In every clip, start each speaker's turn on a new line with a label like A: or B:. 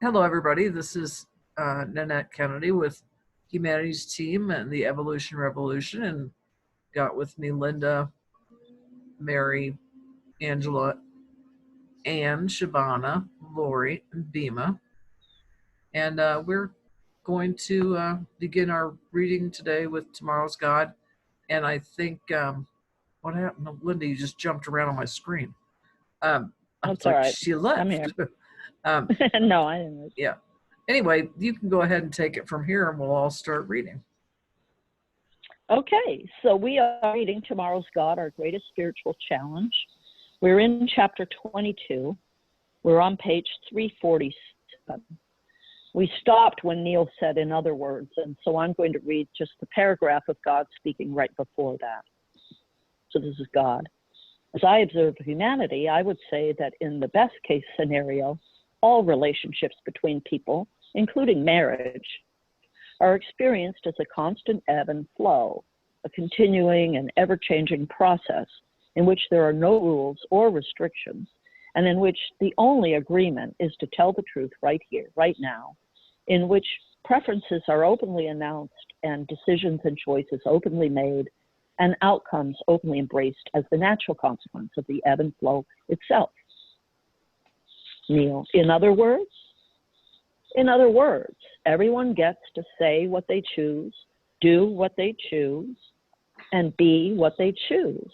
A: Hello, everybody. This is Nanette Kennedy with Humanities Team and the Evolution Revolution, and got with me Linda, Mary, Angela, Anne, Shabana, Lori, and Bima. And we're going to begin our reading today with Tomorrow's God. And I think, what happened? Linda, you just jumped around on my screen. I was
B: That's all
A: like,
B: right.
A: she
B: I'm here.
A: left.
B: No, I didn't.
A: Yeah. Anyway, you can go ahead and take it from here and we'll all start reading.
B: Okay, so we are reading Tomorrow's God, Our Greatest Spiritual Challenge. We're in chapter 22. We're on page 347. We stopped when Neil said, "in other words," and so I'm going to read just the paragraph of God speaking right before that. So this is God. As I observe humanity, I would say that in the best case scenario, all relationships between people, including marriage, are experienced as a constant ebb and flow, a continuing and ever-changing process in which there are no rules or restrictions, and in which the only agreement is to tell the truth right here, right now, in which preferences are openly announced and decisions and choices openly made and outcomes openly embraced as the natural consequence of the ebb and flow itself. Neil, in other words, everyone gets to say what they choose, do what they choose, and be what they choose.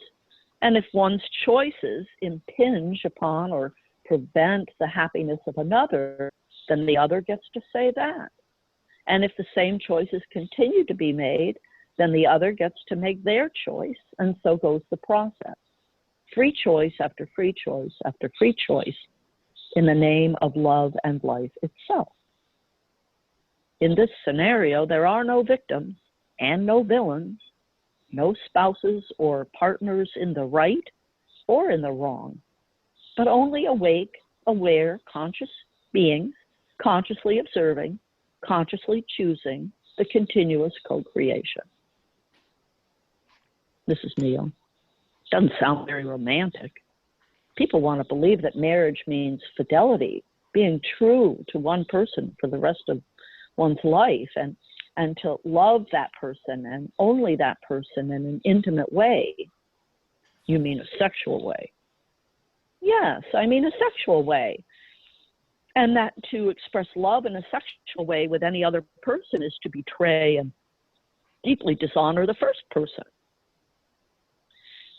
B: And if one's choices impinge upon or prevent the happiness of another, then the other gets to say that. And if the same choices continue to be made, then the other gets to make their choice, and so goes the process. Free choice after free choice after free choice in the name of love and life itself. In this scenario, there are no victims and no villains, no spouses or partners in the right or in the wrong, but only awake, aware, conscious beings, consciously observing, consciously choosing the continuous co-creation. This is Neil. Doesn't sound very romantic. People want to believe that marriage means fidelity, being true to one person for the rest of one's life, and to love that person and only that person in an intimate way. You mean a sexual way? Yes, I mean a sexual way. And that to express love in a sexual way with any other person is to betray and deeply dishonor the first person.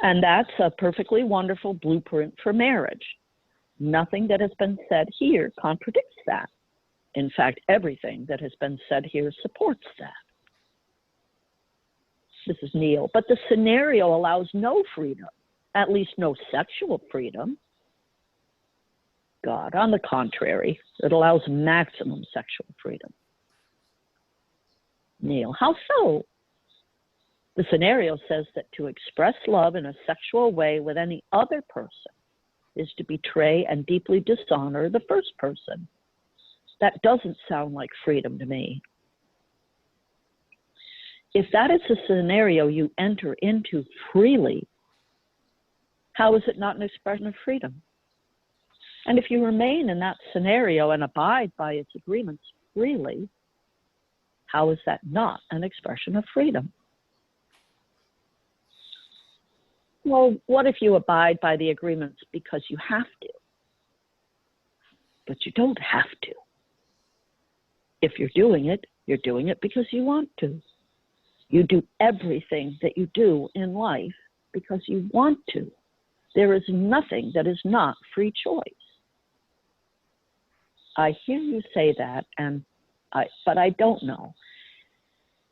B: And that's a perfectly wonderful blueprint for marriage. Nothing that has been said here contradicts that. In fact, everything that has been said here supports that. This is Neil. But the scenario allows no freedom, at least no sexual freedom. God, on the contrary, it allows maximum sexual freedom. Neil, how so? The scenario says that to express love in a sexual way with any other person is to betray and deeply dishonor the first person. That doesn't sound like freedom to me. If that is the scenario you enter into freely, how is it not an expression of freedom? And if you remain in that scenario and abide by its agreements freely, how is that not an expression of freedom? Well, what if you abide by the agreements because you have to? But you don't have to. If you're doing it because you want to. You do everything that you do in life because you want to. There is nothing that is not free choice. I hear you say that, but I don't know.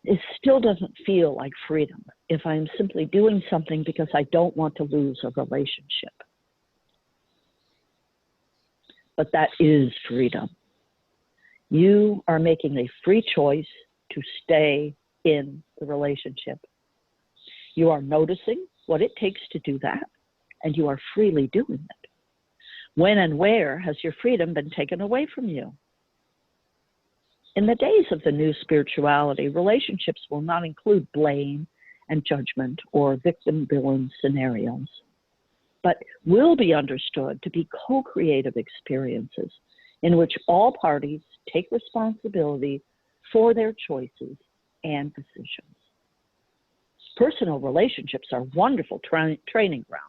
B: It still doesn't feel like freedom if I'm simply doing something because I don't want to lose a relationship. But that is freedom. You are making a free choice to stay in the relationship. You are noticing what it takes to do that, and you are freely doing it. When and where has your freedom been taken away from you? In the days of the new spirituality, relationships will not include blame and judgment or victim-villain scenarios, but will be understood to be co-creative experiences in which all parties take responsibility for their choices and decisions. Personal relationships are wonderful training grounds.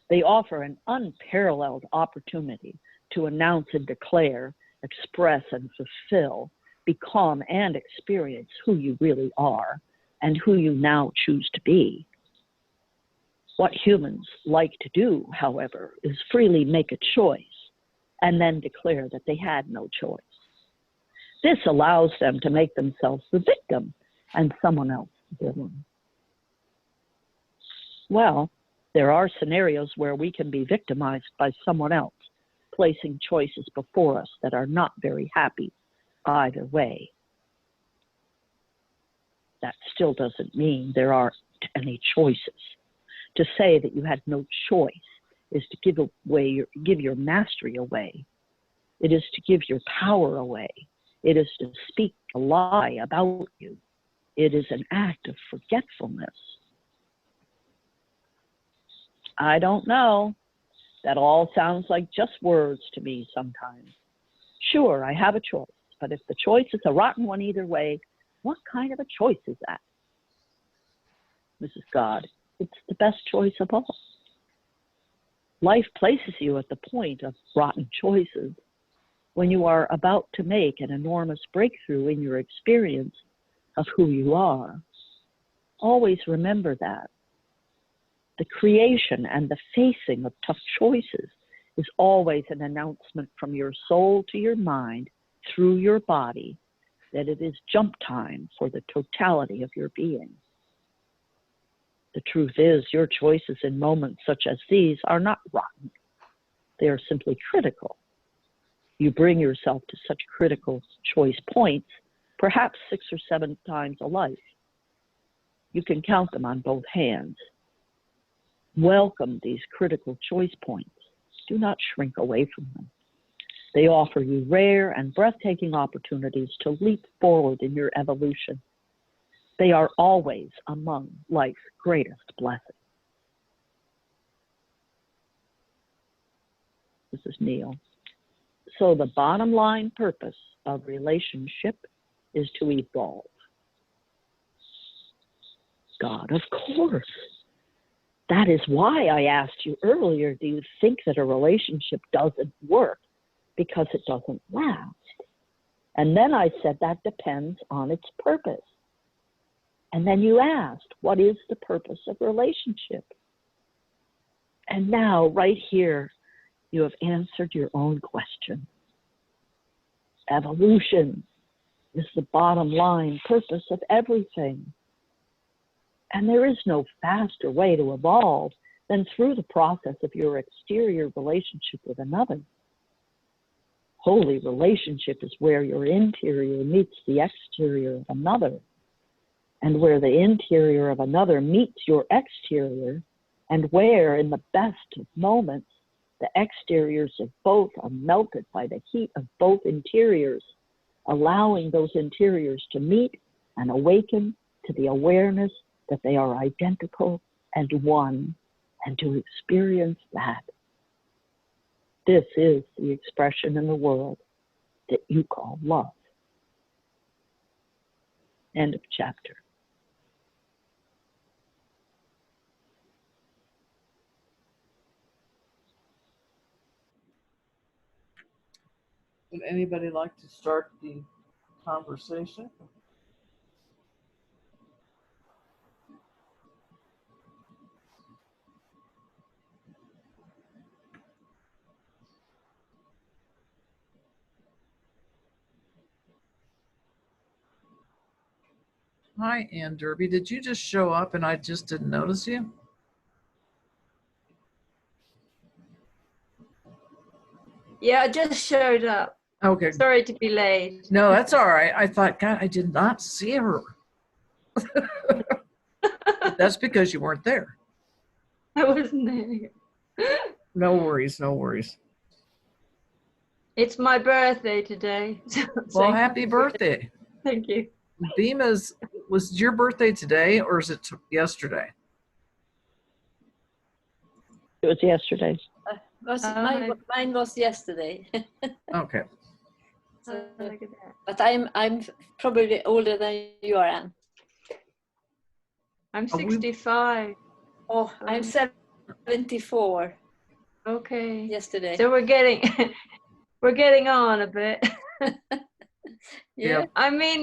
B: They offer an unparalleled opportunity to announce and declare, express and fulfill, become and experience who you really are and who you now choose to be. What humans like to do, however, is freely make a choice and then declare that they had no choice. This allows them to make themselves the victim and someone else the villain. Well, there are scenarios where we can be victimized by someone else, placing choices before us that are not very happy either way. That still doesn't mean there aren't any choices. To say that you had no choice is to give your mastery away. It is to give your power away. It is to speak a lie about you. It is an act of forgetfulness. I don't know. That all sounds like just words to me sometimes. Sure, I have a choice, but if the choice is a rotten one either way, what kind of a choice is that? Mrs. God, it's the best choice of all. Life places you at the point of rotten choices when you are about to make an enormous breakthrough in your experience of who you are. Always remember that. The creation and the facing of tough choices is always an announcement from your soul to your mind through your body that it is jump time for the totality of your being. The truth is, your choices in moments such as these are not rotten. They are simply critical. You bring yourself to such critical choice points, perhaps 6 or 7 times a life. You can count them on both hands. Welcome these critical choice points. Do not shrink away from them. They offer you rare and breathtaking opportunities to leap forward in your evolution. They are always among life's greatest blessings. This is Neil. So the bottom line purpose of relationship is to evolve. God, of course. That is why I asked you earlier, do you think that a relationship doesn't work because it doesn't last? And then I said that depends on its purpose. And then you asked, what is the purpose of relationship? And now, right here, you have answered your own question. Evolution is the bottom line purpose of everything. And there is no faster way to evolve than through the process of your exterior relationship with another. Holy relationship is where your interior meets the exterior of another, and where the interior of another meets your exterior, and where, in the best of moments, the exteriors of both are melted by the heat of both interiors, allowing those interiors to meet and awaken to the awareness that they are identical and one, and to experience that. This is the expression in the world that you call love. End of chapter.
A: Would anybody like to start the conversation? Hi, Ann Derby. Did you just show up and I just didn't notice you?
C: Yeah, I just showed up.
A: Okay.
C: Sorry to be late.
A: No, that's all right. I thought, God, I did not see her. That's because you weren't there.
C: I wasn't there.
A: No worries, no worries.
C: It's my birthday today.
A: Well, happy birthday.
C: Thank you.
A: Beema's, was your birthday today or is it yesterday?
B: It was yesterday.
D: Mine was yesterday.
A: Okay.
C: Oh, look at that.
D: But I'm probably older than you are, Anne.
C: I'm
A: Are we-
C: 65.
D: Oh, I'm 74
C: Okay.
D: yesterday.
C: So we're getting we're getting on a bit.
D: Yeah.
C: I mean,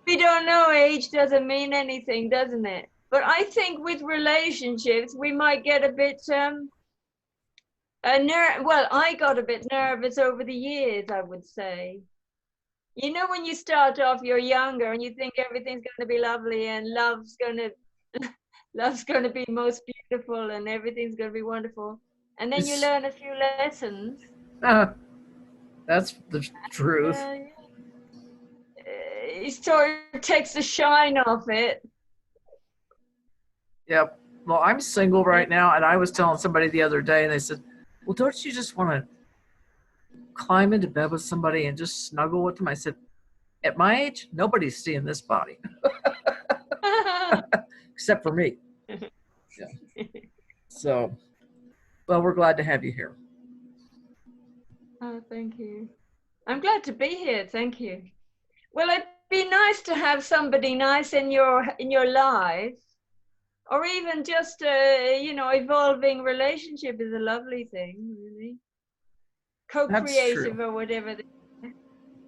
C: we don't know age doesn't mean anything, doesn't it? But I think with relationships, we might get a bit well, I got a bit nervous over the years, I would say. You know, when you start off, you're younger and you think everything's going to be lovely and love's going to be most beautiful and everything's going to be wonderful. And then you
A: It's-
C: learn a few lessons.
A: That's the truth.
C: It sort of takes the shine off it.
A: Yep. Well, I'm single right now, and I was telling somebody the other day, and they said, "Well, don't you just want to climb into bed with somebody and just snuggle with them?" I said, "At my age, nobody's seeing this body except for me." Yeah. So, well, we're glad to have you here.
C: Oh, thank you. I'm glad to be here. Thank you. Well, it'd be nice to have somebody nice in your life, or even just evolving relationship is a lovely thing, really. Co-creative
A: true.
C: or whatever.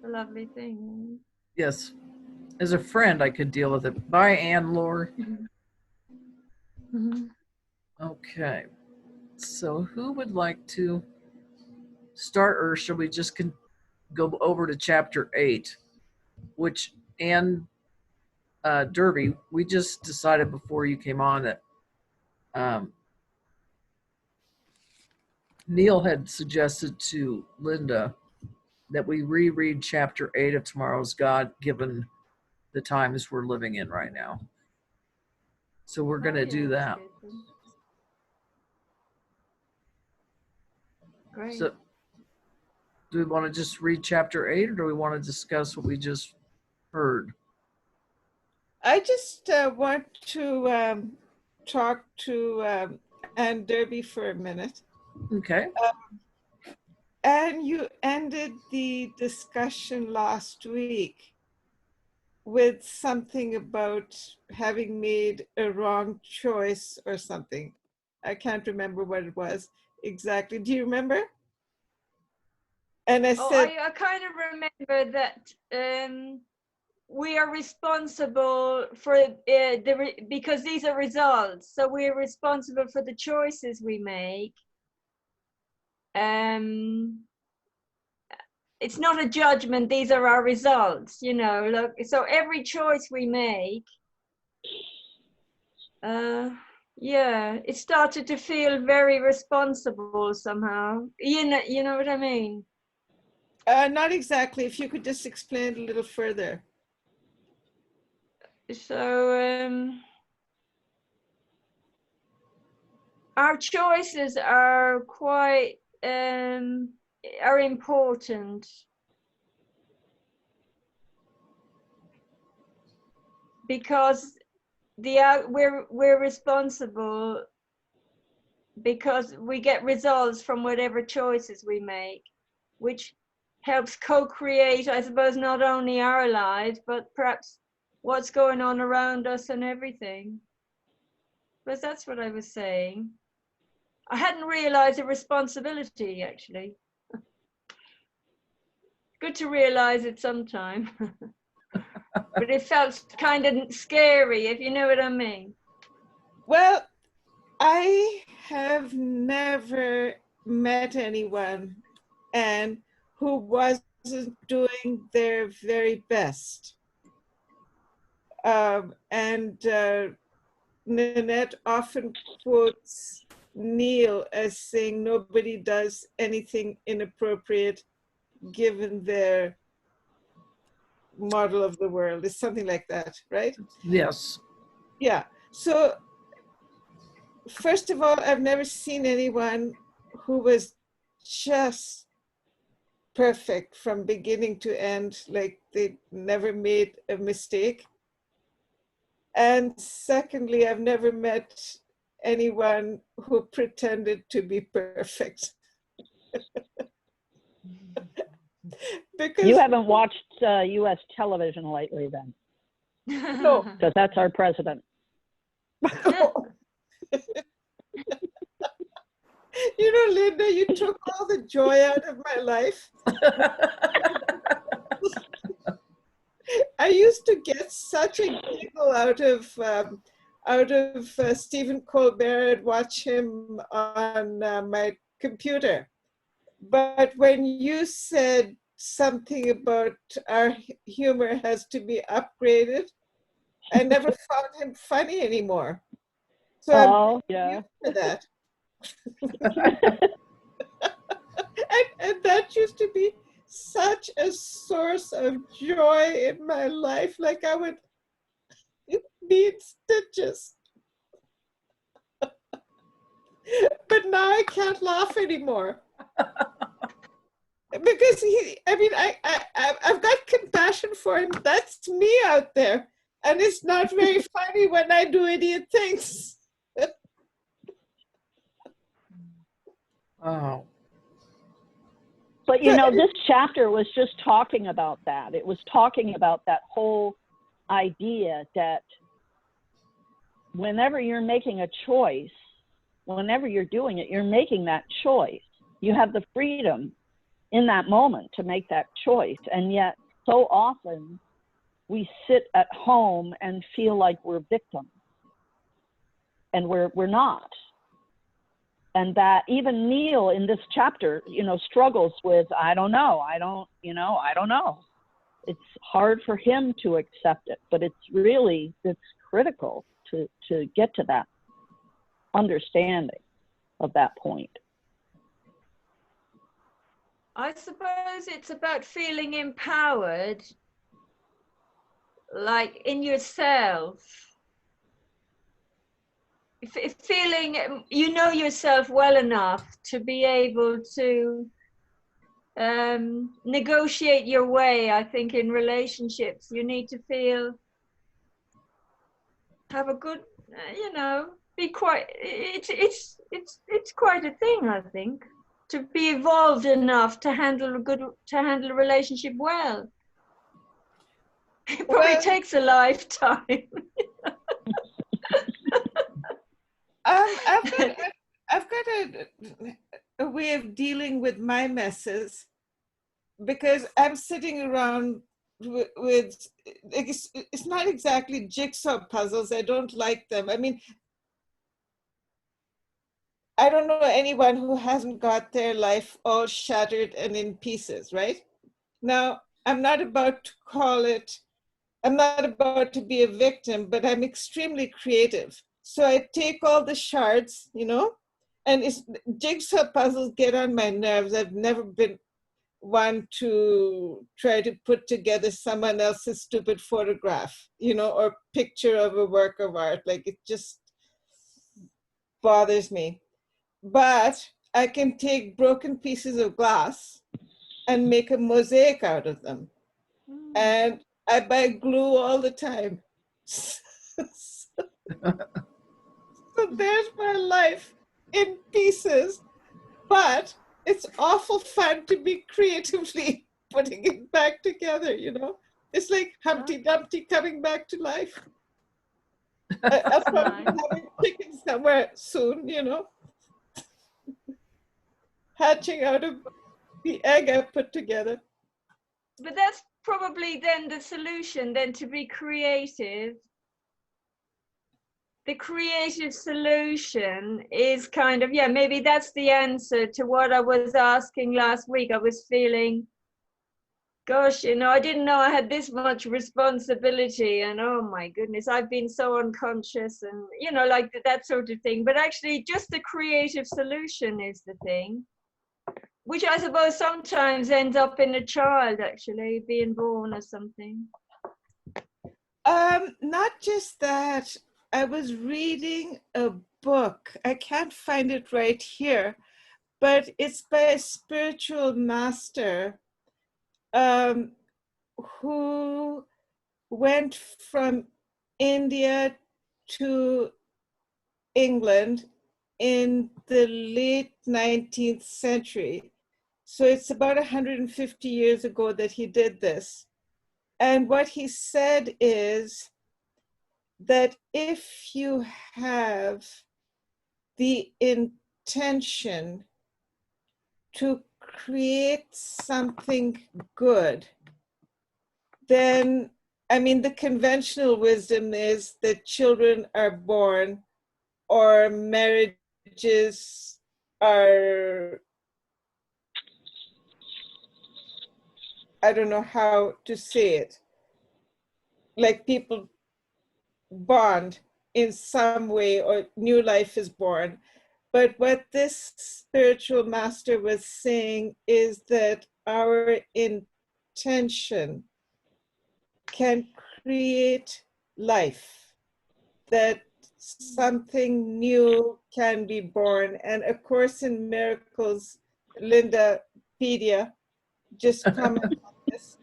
C: A lovely thing.
A: Yes. As a friend, I could deal with it. Bye, Anne Lore.
C: Mm-hmm.
A: Okay. So, who would like to start, or should we just go over to chapter 8, which Anne Derby, we just decided before you came on that Neil had suggested to Linda that we reread chapter 8 of Tomorrow's God, given the times we're living in right now. So we're going to do that.
C: Great.
A: So, do we want to just read chapter 8, or do we want to discuss what we just heard?
E: I just want to talk to Anne Derby for a minute.
A: Okay.
E: Anne, you ended the discussion last week with something about having made a wrong choice or something. I can't remember what it was exactly. Do you remember? And I said,
C: I kind of remember that we are responsible for because these are results. So we're responsible for the choices we make. It's not a judgment. These are our results. Look. So every choice we make, it started to feel very responsible somehow. You know what I mean?
E: not exactly. If you could just explain a little further.
C: So our choices are quite are important because we're responsible because we get results from whatever choices we make, which helps co-create, I suppose, not only our lives but perhaps what's going on around us and everything. But that's what I was saying. I hadn't realized the responsibility, actually. Good to realize it sometime. But it felt kind of scary, if you know what I mean.
E: Well, I have never met anyone and who wasn't doing their very best. And Nanette often quotes Neil as saying nobody does anything inappropriate given their model of the world. It's something like that, right?
A: Yes.
E: Yeah. So first of all, I've never seen anyone who was just perfect from beginning to end, like they never made a mistake. And secondly, I've never met anyone who pretended to be perfect. because
B: You haven't watched U.S. television lately then,
E: no,
B: because that's our president.
E: you know, Linda, you took all the joy out of my life. I used to get such a giggle out of Stephen Colbert and watch him on my computer. But when you said something about our humor has to be upgraded, I never found him funny anymore. So
B: Oh,
E: I'm
B: yeah.
E: used to that. And that used to be such a source of joy in my life. Like I would be in stitches. But now I can't laugh anymore. Because I've got compassion for him. That's me out there. And it's not very funny when I do idiot things.
A: Oh,
B: But you know, this chapter was just talking about that. It was talking about that whole idea that whenever you're making a choice, whenever you're doing it, you're making that choice. You have the freedom in that moment to make that choice. And yet so often we sit at home and feel like we're victims, and we're not. And that even Neil in this chapter, you know, struggles with, I don't know. It's hard for him to accept it, but it's critical to get to that understanding of that point.
C: I suppose it's about feeling empowered, like in yourself. Feeling you know yourself well enough to be able to negotiate your way. I think in relationships you need to have a good, be quite. It's quite a thing, I think, to be evolved enough to handle a relationship well. It probably takes a lifetime.
E: I've got a way of dealing with my messes, because I'm sitting around with it's not exactly jigsaw puzzles. I don't like them. I mean, I don't know anyone who hasn't got their life all shattered and in pieces, right? Now, I'm not about to be a victim, but I'm extremely creative. So I take all the shards, you know, and jigsaw puzzles get on my nerves. I've never been one to try to put together someone else's stupid photograph, you know, or picture of a work of art. Like, it just bothers me. But I can take broken pieces of glass and make a mosaic out of them. And I buy glue all the time. So there's my life in pieces, but it's awful fun to be creatively putting it back together, you know? It's like Humpty Dumpty coming back to life. I'll probably have a chicken somewhere soon, you know? Hatching out of the egg I put together.
C: But that's probably then the solution, then, to be creative. The creative solution is kind of, maybe that's the answer to what I was asking last week. I was feeling, gosh, you know, I didn't know I had this much responsibility, and oh my goodness, I've been so unconscious, and, you know, like that sort of thing. But actually just the creative solution is the thing, which I suppose sometimes ends up in a child actually being born or something.
E: Not just that. I was reading a book. I can't find it right here, but it's by a spiritual master who went from India to England in the late 19th century. So it's about 150 years ago that he did this. And what he said is that if you have the intention to create something good, then, I mean, the conventional wisdom is that children are born or marriages are, I don't know how to say it, like people bond in some way or new life is born. But what this spiritual master was saying is that our intention can create life, that something new can be born. And A Course in Miracles, Linda Pedia, just comment on this.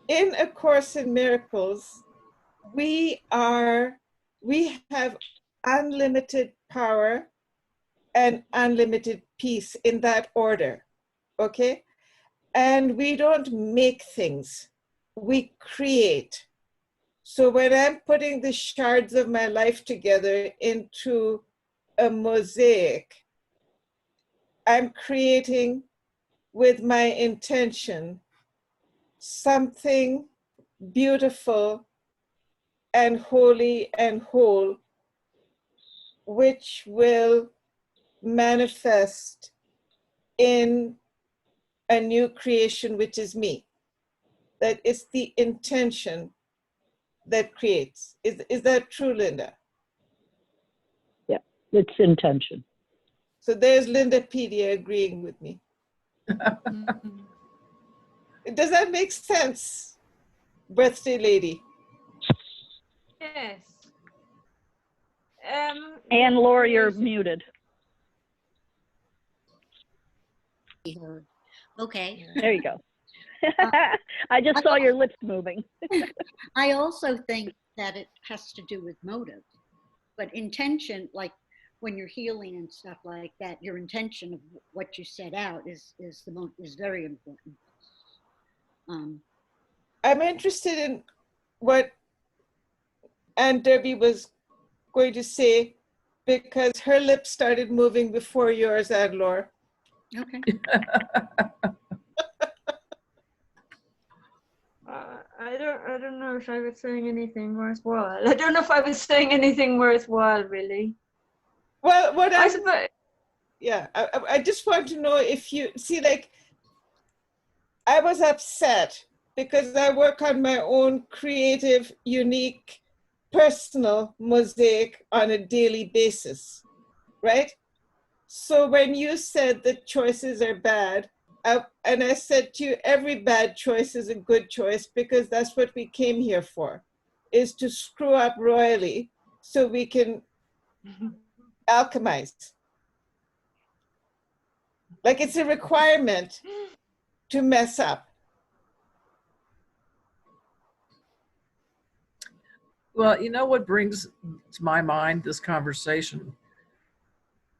E: In A Course in Miracles, we have unlimited power and unlimited peace in that order, okay? And we don't make things, we create. So when I'm putting the shards of my life together into a mosaic, I'm creating with my intention something beautiful and holy and whole, which will manifest in a new creation, which is me. That it's the intention that creates. Is that true, Linda?
B: Yeah, it's intention.
E: So there's Linda Pedia agreeing with me. Does that make sense, birthday lady?
C: Yes.
B: And Laura, you're muted.
F: Okay.
B: There you go. I just saw your lips moving.
F: I also think that it has to do with motive, but intention, like when you're healing and stuff like that, your intention of what you set out is very important.
E: I'm interested in what Aunt Debbie was going to say because her lips started moving before yours, Aunt Laura.
F: Okay.
C: I don't know if I was saying anything worthwhile. I don't know if I was saying anything worthwhile, really.
E: Well, what
C: I
E: I
C: suppose.
E: yeah, I just want to know if you see, like, I was upset because I work on my own creative, unique, personal mosaic on a daily basis, right? So when you said that choices are bad, and I said to you, every bad choice is a good choice because that's what we came here for, is to screw up royally so we can alchemize. Like it's a requirement to mess up.
A: Well, you know what brings to my mind this conversation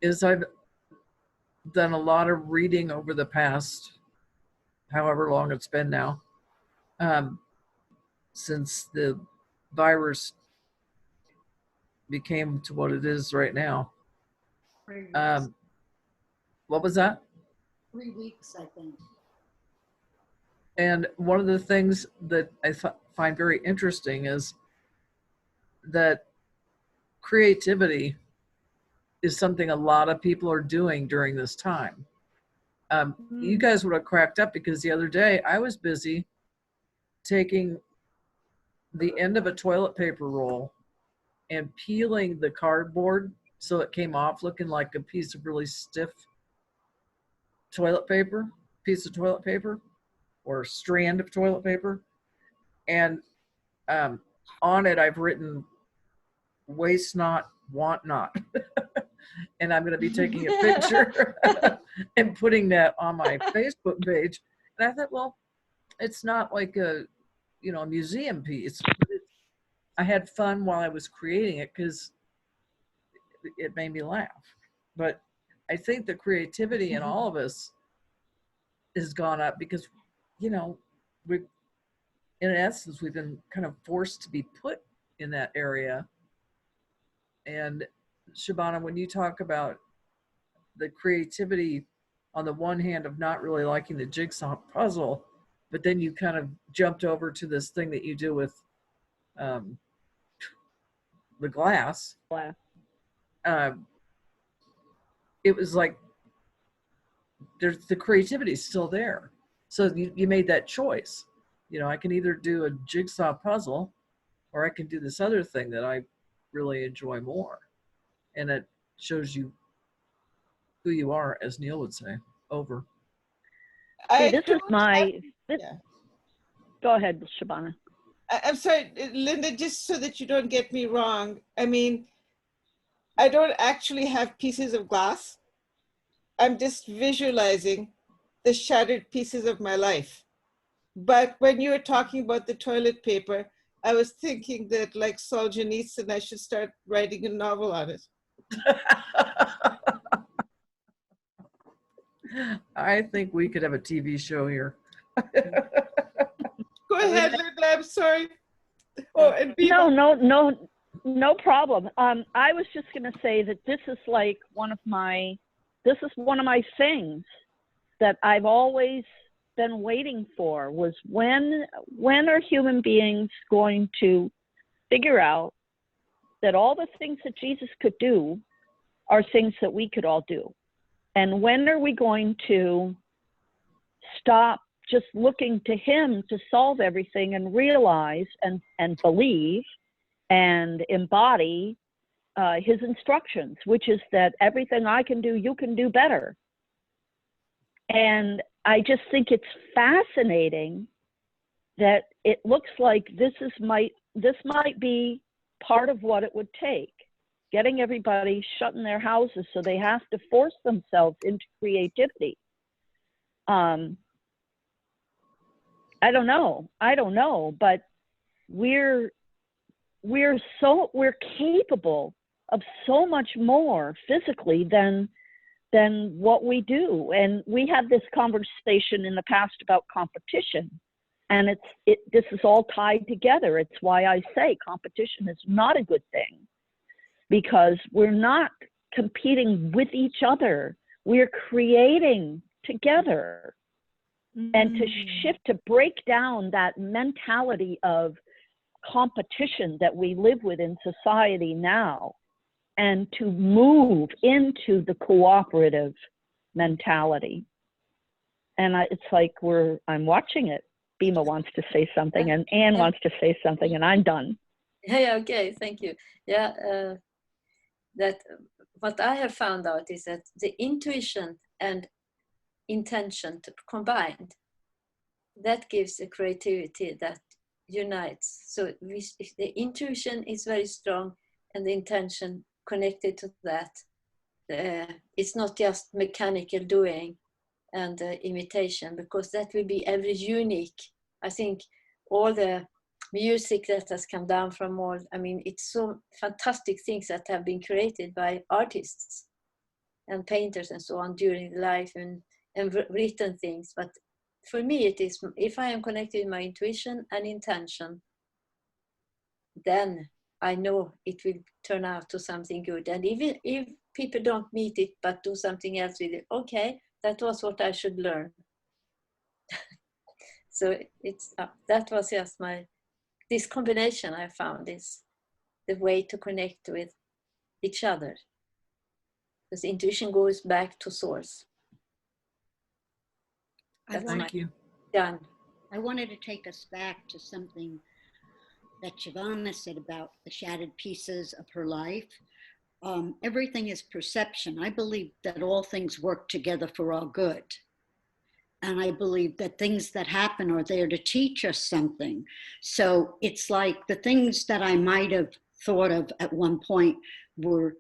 A: is I've done a lot of reading over the past, however long it's been now, since the virus became to what it is right now.
F: 3 weeks.
A: What was that?
F: 3 weeks, I think.
A: And one of the things that I find very interesting is that creativity is something a lot of people are doing during this time. You guys would have cracked up because the other day I was busy taking the end of a toilet paper roll and peeling the cardboard so it came off looking like a piece of really stiff piece of toilet paper or strand of toilet paper. And on it I've written waste not, want not. And I'm going to be taking a picture and putting that on my Facebook page. And I thought, well, it's not like a museum piece. I had fun while I was creating it because it made me laugh. But I think the creativity in
B: Mhm.
A: all of us has gone up because, you know, we, in essence, we've been kind of forced to be put in that area. And Shabana, when you talk about the creativity on the one hand of not really liking the jigsaw puzzle, but then you kind of jumped over to this thing that you do with um, the glass.
B: Wow.
A: Um, it was like there's the creativity is still there. So you made that choice. You know, I can either do a jigsaw puzzle or I can do this other thing that I really enjoy more. And it shows you who you are, as Neil would say. Over.
B: See,
E: I
B: this is
E: don't
B: my, this,
E: yeah.
B: go ahead, Shabana.
E: I'm sorry, Linda, just so that you don't get me wrong. I mean, I don't actually have pieces of glass. I'm just visualizing the shattered pieces of my life. But when you were talking about the toilet paper, I was thinking that, like Solzhenitsyn, I should start writing a novel on it.
A: I think we could have a TV show here.
E: Go ahead, Linda, I'm sorry. Oh, and
B: No,
E: Biba.
B: no problem. I was just going to say that this is like one of my things that I've always been waiting for was when are human beings going to figure out that all the things that Jesus could do are things that we could all do? And when are we going to stop just looking to him to solve everything and realize and believe and embody his instructions, which is that everything I can do, you can do better. And I just think it's fascinating that it looks like this might be part of what it would take, getting everybody shut in their houses so they have to force themselves into creativity. I don't know, but we're capable of so much more physically than what we do. And we had this conversation in the past about competition, and this is all tied together. It's why I say competition is not a good thing, because we're not competing with each other. We're creating together. And to shift, to break down that mentality of competition that we live with in society now, and to move into the cooperative mentality. And it's like I'm watching it. Bima wants to say something, and Anne wants to say something, and I'm done.
D: Yeah, okay, thank you. Yeah, that what I have found out is that the intuition and intention combined, that gives a creativity that unites. So if the intuition is very strong and the intention connected to that, it's not just mechanical doing and imitation, because that will be every unique. I think all the music that has come down from all, I mean, it's so fantastic things that have been created by artists and painters and so on during life, and written things. But for me, it is, if I am connected with my intuition and intention, then I know it will turn out to something good. And even if people don't meet it but do something else with it, okay, that was what I should learn. So it's that was just this combination I found is the way to connect with each other, because intuition goes back to source.
A: Thank you.
D: Done.
F: I wanted to take us back to something that Shabana said about the shattered pieces of her life. Everything is perception. I believe that all things work together for our good. And I believe that things that happen are there to teach us something. So it's like the things that I might have thought of at one point were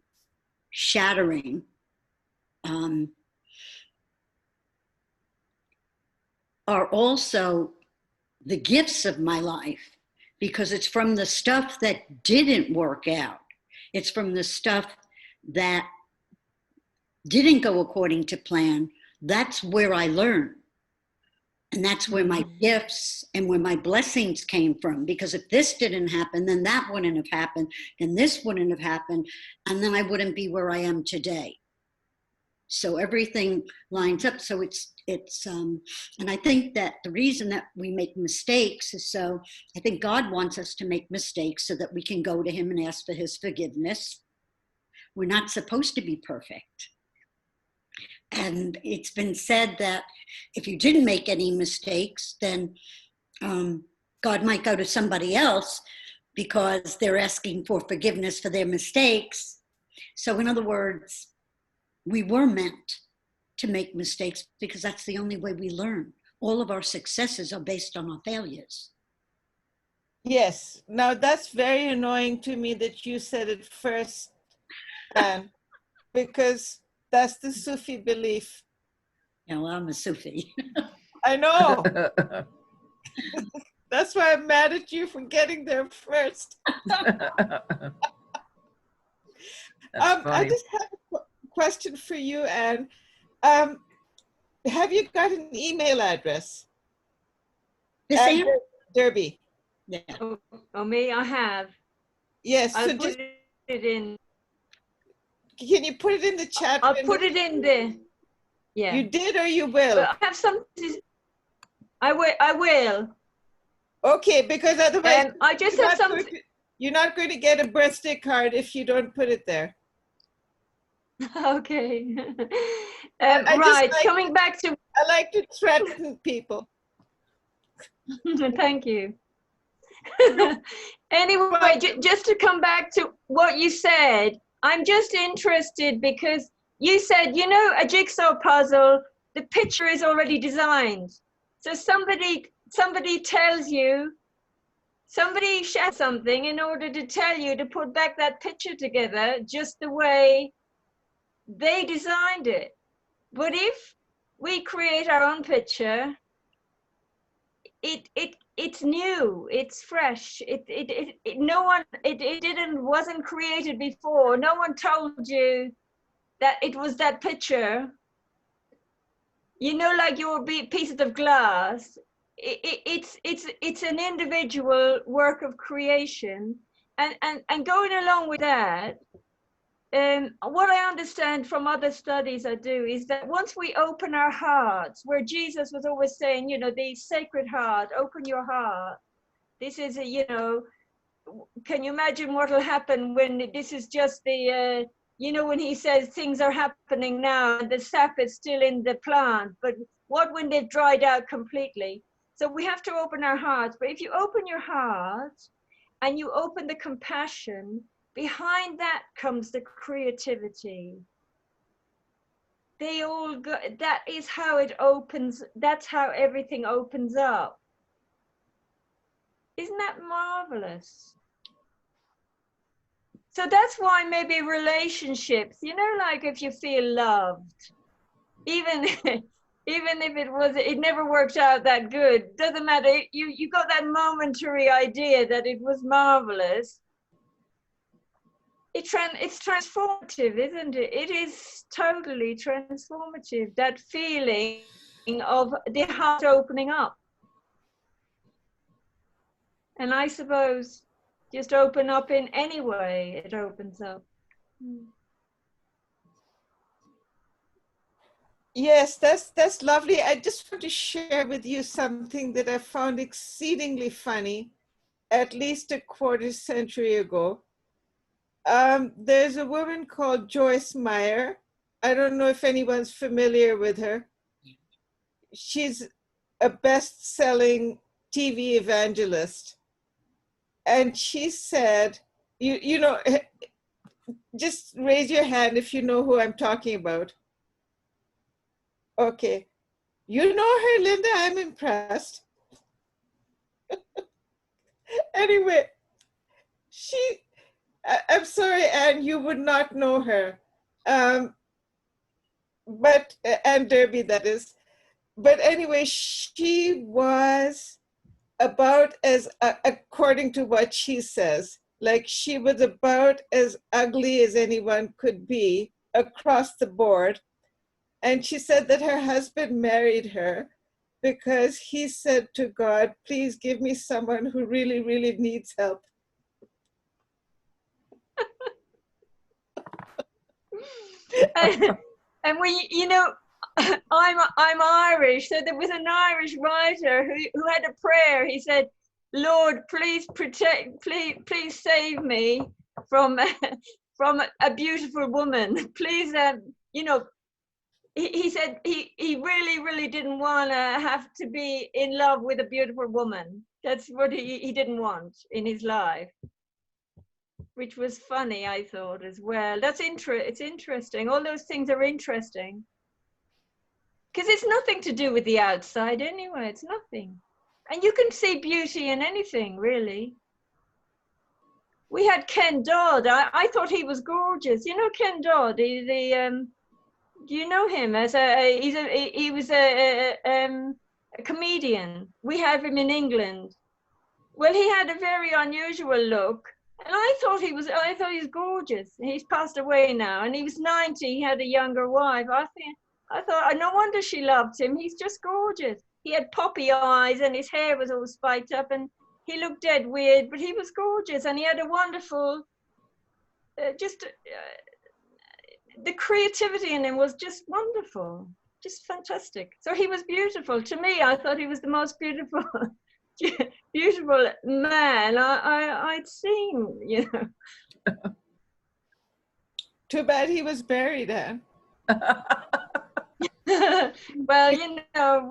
F: shattering. Are also the gifts of my life, because it's from the stuff that didn't work out. It's from the stuff that didn't go according to plan, that's where I learn. And that's where my gifts and where my blessings came from. Because if this didn't happen, then that wouldn't have happened, and this wouldn't have happened, and then I wouldn't be where I am today. So everything lines up. So it's and I think that the reason that we make mistakes is so, I think God wants us to make mistakes so that we can go to him and ask for his forgiveness. We're not supposed to be perfect. And it's been said that if you didn't make any mistakes, then God might go to somebody else because they're asking for forgiveness for their mistakes. So in other words, we were meant to make mistakes because that's the only way we learn. All of our successes are based on our failures.
E: Yes. Now that's very annoying to me that you said it first, Anne, because that's the Sufi belief.
F: You know, I'm a Sufi.
E: I know. That's why I'm mad at you for getting there first. I just have a question for you, Anne. Have you got an email address?
F: This Anne?
E: Derby.
F: Yeah.
C: Oh, me, I have.
E: Yes.
C: I'll
E: So
C: put
E: just,
C: it in.
E: can you put it in the chat?
C: I'll put it in there. Yeah.
E: You did or you will?
C: But I have something. I will.
E: Okay, because otherwise
C: I just have something.
E: You're not going to get a birthday card if you don't put it there.
C: Okay.
E: I
C: Right.
E: like
C: Coming back to.
E: I like to threaten people.
C: Thank you. Anyway, just to come back to what you said, I'm just interested because you said, you know, a jigsaw puzzle, the picture is already designed. So somebody tells you, somebody shares something in order to tell you to put back that picture together just the way they designed it. But if we create our own picture, it's new, it's fresh. Wasn't created before. No one told you that it was that picture. You know, like your pieces of glass. It's an individual work of creation, and going along with that. What I understand from other studies I do is that once we open our hearts, where Jesus was always saying, you know, the sacred heart, open your heart. This is you know, can you imagine what will happen when this is just the, you know, when he says things are happening now and the sap is still in the plant, but what when they've dried out completely? So we have to open our hearts. But if you open your heart and you open the compassion, behind that comes the creativity. They all go, that is how it opens, that's how everything opens up. Isn't that marvelous? So that's why maybe relationships, you know, like if you feel loved, even if it never worked out that good, doesn't matter, you got that momentary idea that it was marvelous. It's transformative, isn't it? It is totally transformative, that feeling of the heart opening up. And I suppose just open up in any way it opens up.
E: Yes, that's lovely. I just want to share with you something that I found exceedingly funny, at least a quarter century ago. There's a woman called Joyce Meyer. I don't know if anyone's familiar with her. She's a best-selling TV evangelist. And she said, you know, just raise your hand if you know who I'm talking about. Okay. You know her, Linda? I'm impressed. Anyway, I'm sorry, Anne, you would not know her. But Anne Derby, that is. But anyway, she was about as, according to what she says, like she was about as ugly as anyone could be, across the board. And she said that her husband married her because he said to God, please give me someone who really, really needs help.
C: And we, you know, I'm Irish, so there was an Irish writer who had a prayer. He said, "Lord, please protect, please save me from from a beautiful woman. Please, you know." He said he really didn't want to have to be in love with a beautiful woman. That's what he didn't want in his life, which was funny, I thought, as well. It's interesting. All those things are interesting. Because it's nothing to do with the outside anyway. It's nothing. And you can see beauty in anything, really. We had Ken Dodd. I thought he was gorgeous. You know Ken Dodd, do you know him? He was a comedian. We have him in England. Well, he had a very unusual look. And I thought he was gorgeous. He's passed away now, and he was 90. He had a younger wife. I thought, no wonder she loved him. He's just gorgeous. He had poppy eyes, and his hair was all spiked up, and he looked dead weird, but he was gorgeous, and he had a wonderful, the creativity in him was just wonderful, just fantastic. So he was beautiful. To me, I thought he was the most beautiful, beautiful man I'd seen, you know.
E: Too bad he was buried, Anne.
C: Well, you know,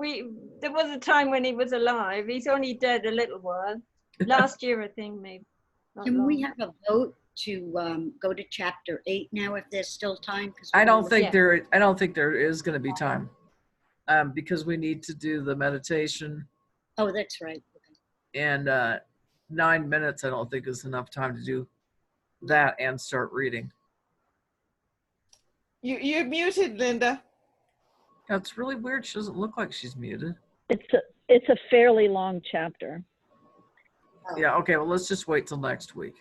C: there was a time when he was alive. He's only dead a little while. Last year, I think, maybe.
F: Can we have a vote to go to chapter 8 now if there's still time?
A: I don't think
C: Yeah.
A: there is going to be time, because we need to do the meditation,
F: Oh, that's right. Okay.
A: and 9 minutes I don't think is enough time to do that and start reading.
E: You're muted, Linda.
A: That's really weird. She doesn't look like she's muted.
B: It's a fairly long chapter.
A: Yeah, okay, well, let's just wait till next week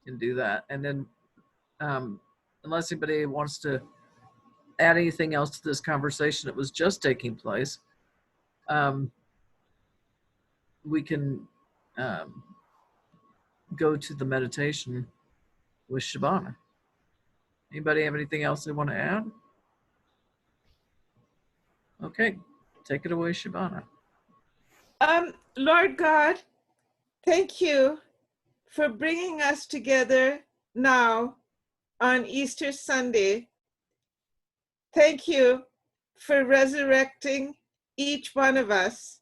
A: and do that. And then, unless anybody wants to add anything else to this conversation that was just taking place, we can go to the meditation with Shabana. Anybody have anything else they want to add? Okay, take it away, Shabana.
E: Lord God, thank you for bringing us together now on Easter Sunday. Thank you for resurrecting each one of us,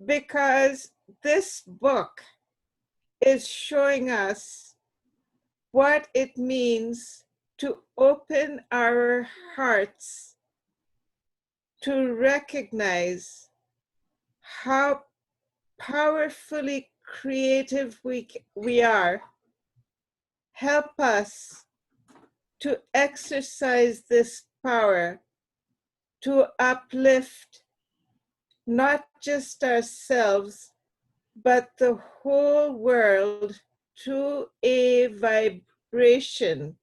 E: because this book is showing us what it means to open our hearts to recognize how powerfully creative we are. Help us to exercise this power to uplift not just ourselves, but the whole world to a vibration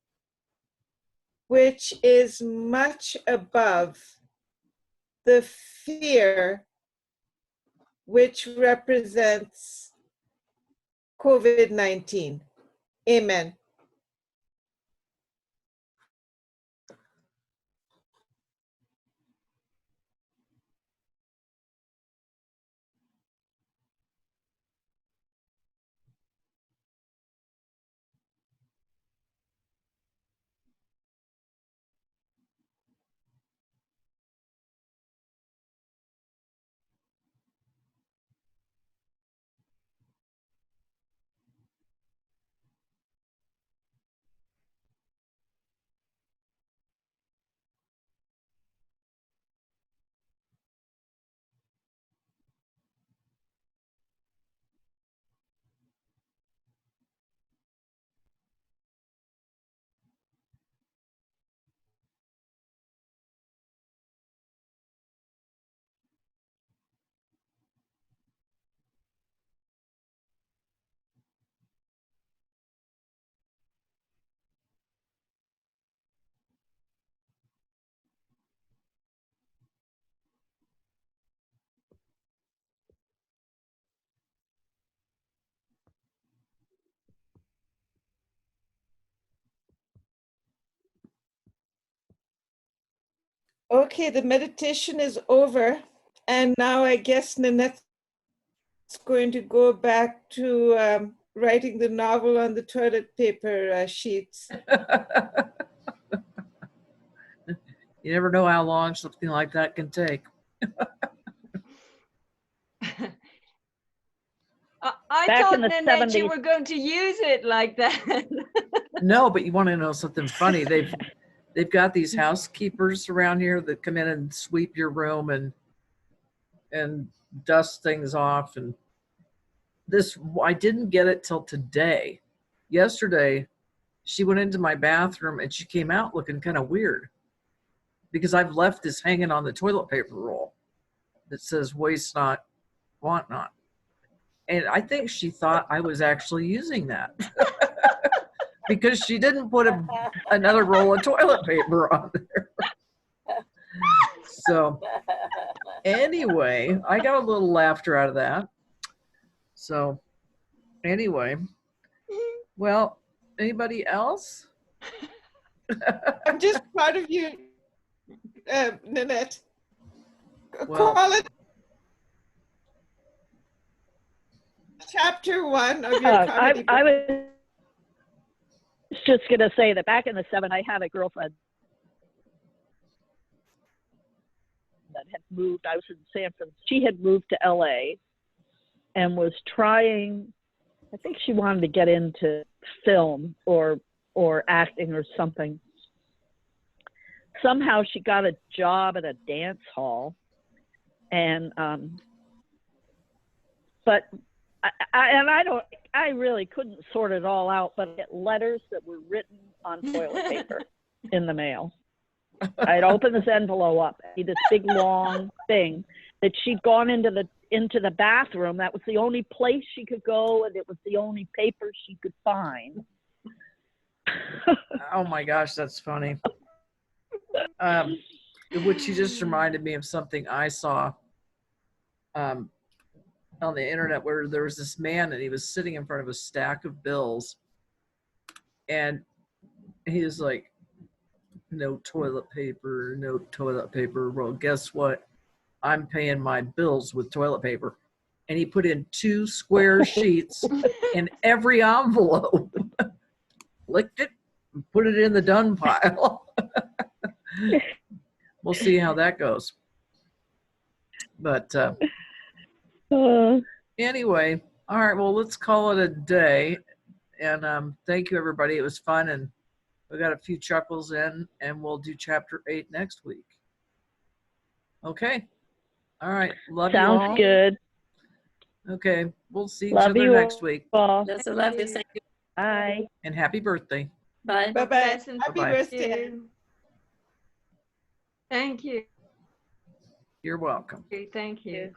E: which is much above the fear which represents COVID-19. Amen. Okay, the meditation is over. And now I guess Nanette's going to go back to writing the novel on the toilet paper sheets.
A: You never know how long something like that can take.
C: I
B: Back
C: thought,
B: in the
C: Nanette, you
B: 70s.
C: were going to use it like that.
A: No, but you want to know something funny? They've got these housekeepers around here that come in and sweep your room and dust things off. And this, I didn't get it till today. Yesterday, she went into my bathroom and she came out looking kind of weird because I've left this hanging on the toilet paper roll that says waste not, want not. And I think she thought I was actually using that because she didn't put another roll of toilet paper on there. So anyway, I got a little laughter out of that. So anyway, well, anybody else?
E: I'm just proud of you, Nanette.
A: Well-
E: Call it chapter 1 of your comedy
B: I
E: book.
B: was just going to say that back in the 70s, I had a girlfriend that had moved. I was in San Francisco. She had moved to LA and was trying, I think she wanted to get into film or acting or something. Somehow she got a job at a dance hall, and but I really couldn't sort it all out, but I get letters that were written on toilet paper in the mail. I'd open this envelope up, see this big long thing that she'd gone into the bathroom. That was the only place she could go, and it was the only paper she could find.
A: Oh my gosh, that's funny. Which you just reminded me of something I saw on the internet where there was this man and he was sitting in front of a stack of bills and he was like, no toilet paper, no toilet paper. Well, guess what? I'm paying my bills with toilet paper. And he put in 2 square sheets in every envelope, licked it, and put it in the done pile. We'll see how that goes. But anyway, all right, well, let's call it a day. And thank you, everybody. It was fun, and we got a few chuckles in, and we'll do chapter 8 next week. Okay. All right. Love you all.
B: Sounds good.
A: Okay. We'll see each
B: Love
A: other
B: you
A: next week.
B: all.
D: That's a lovely. Thank you.
B: Bye.
A: And happy birthday.
D: Bye.
E: Bye-bye.
C: Pleasant
E: Happy
A: Bye-bye.
E: birthday.
C: Thank you.
A: You're welcome.
C: Thank you.